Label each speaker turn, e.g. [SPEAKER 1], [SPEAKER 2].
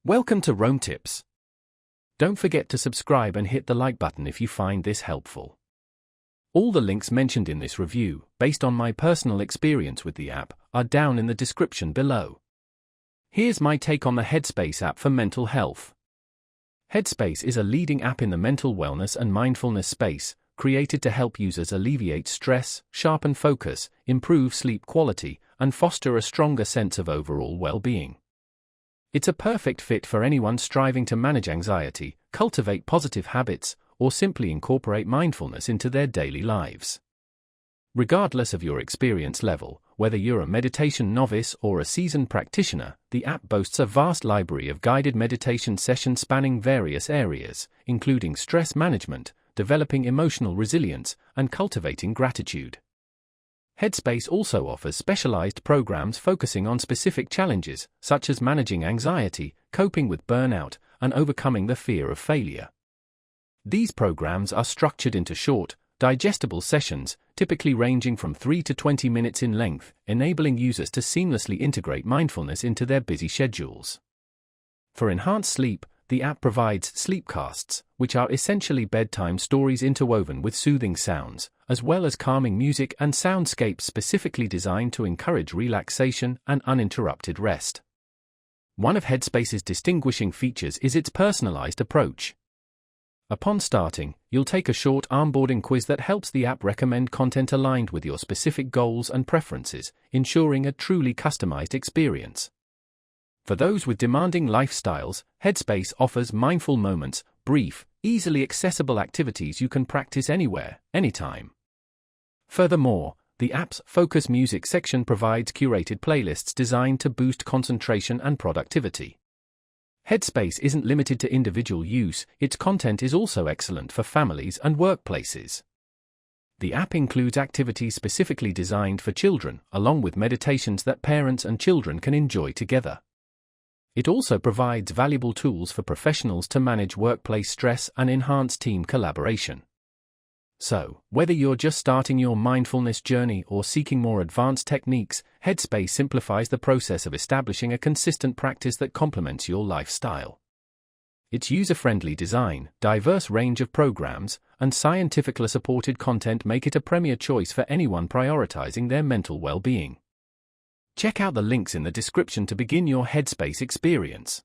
[SPEAKER 1] Welcome to Rome Tips. Don't forget to subscribe and hit the like button if you find this helpful. All the links mentioned in this review, based on my personal experience with the app, are down in the description below. Here's my take on the Headspace app for mental health. Headspace is a leading app in the mental wellness and mindfulness space, created to help users alleviate stress, sharpen focus, improve sleep quality, and foster a stronger sense of overall well-being. It's a perfect fit for anyone striving to manage anxiety, cultivate positive habits, or simply incorporate mindfulness into their daily lives. Regardless of your experience level, whether you're a meditation novice or a seasoned practitioner, the app boasts a vast library of guided meditation sessions spanning various areas, including stress management, developing emotional resilience, and cultivating gratitude. Headspace also offers specialized programs focusing on specific challenges, such as managing anxiety, coping with burnout, and overcoming the fear of failure. These programs are structured into short, digestible sessions, typically ranging from 3 to 20 minutes in length, enabling users to seamlessly integrate mindfulness into their busy schedules. For enhanced sleep, the app provides sleepcasts, which are essentially bedtime stories interwoven with soothing sounds, as well as calming music and soundscapes specifically designed to encourage relaxation and uninterrupted rest. One of Headspace's distinguishing features is its personalized approach. Upon starting, you'll take a short onboarding quiz that helps the app recommend content aligned with your specific goals and preferences, ensuring a truly customized experience. For those with demanding lifestyles, Headspace offers mindful moments, brief, easily accessible activities you can practice anywhere, anytime. Furthermore, the app's Focus Music section provides curated playlists designed to boost concentration and productivity. Headspace isn't limited to individual use, its content is also excellent for families and workplaces. The app includes activities specifically designed for children, along with meditations that parents and children can enjoy together. It also provides valuable tools for professionals to manage workplace stress and enhance team collaboration. So, whether you're just starting your mindfulness journey or seeking more advanced techniques, Headspace simplifies the process of establishing a consistent practice that complements your lifestyle. Its user-friendly design, diverse range of programs, and scientifically supported content make it a premier choice for anyone prioritizing their mental well-being. Check out the links in the description to begin your Headspace experience.